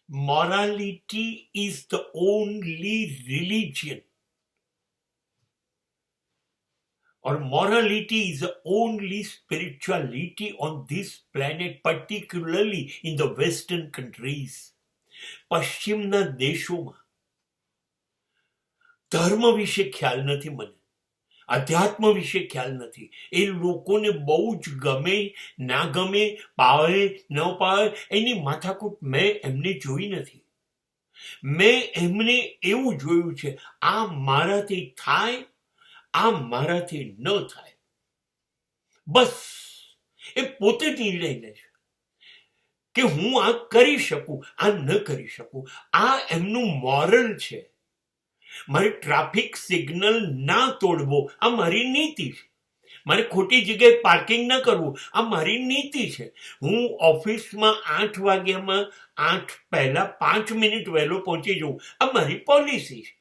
Morality is the only religion, or morality is the only spirituality on this planet, particularly in the Western countries. પશ્ચિમના દેશોમાં ધર્મ વિશે ખ્યાલ નથી, મને અધ્યાત્મ વિશે ખ્યાલ નથી. એ લોકોને બહુ જ ગમે ના ગમે, પાવે ન પાવે, એની માથાકૂટ મેં એમને જોઈ નથી. મેં એમને એવું જોયું છે, આ મારાથી થાય, આ મારાથી ન થાય, બસ એ પોતે નિર્ણય લે છે કે હું આ કરી શકું, આ ન કરી શકું. આ એમનું મોરલ છે. મારે ટ્રાફિક સિગ્નલ ના તોડવો, આ મારી નીતિ છે. મારે ખોટી જગ્યાએ પાર્કિંગ ના કરવું, આ મારી નીતિ છે. હું ઓફિસમાં 8 વાગ્યામાં 8 પહેલા 5 મિનિટ વહેલો પહોંચી જવું, આ મારી પોલિસી છે.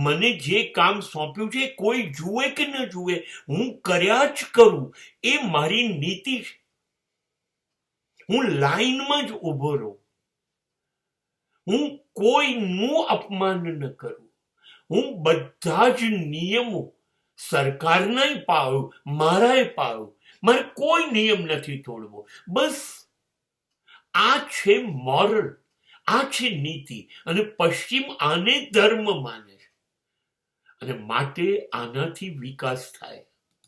મને જે કામ સોંપ્યું છે, કોઈ જુએ કે ન જુએ, હું કર્યા જ કરું, એ મારી નીતિ છે. હું લાઈનમાં જ ઉભો રહું, હું કોઈનું અપમાન ન કરું, હું બધા જ નિયમો સરકારનાય પાળું, મારાય પાળું. મારે કોઈ નિયમ નથી તોડવો. બસ આ છે મોરલ, આ છે નીતિ. અને પશ્ચિમ આને ધર્મ માને છે, અને માટે આનાથી વિકાસ થાય.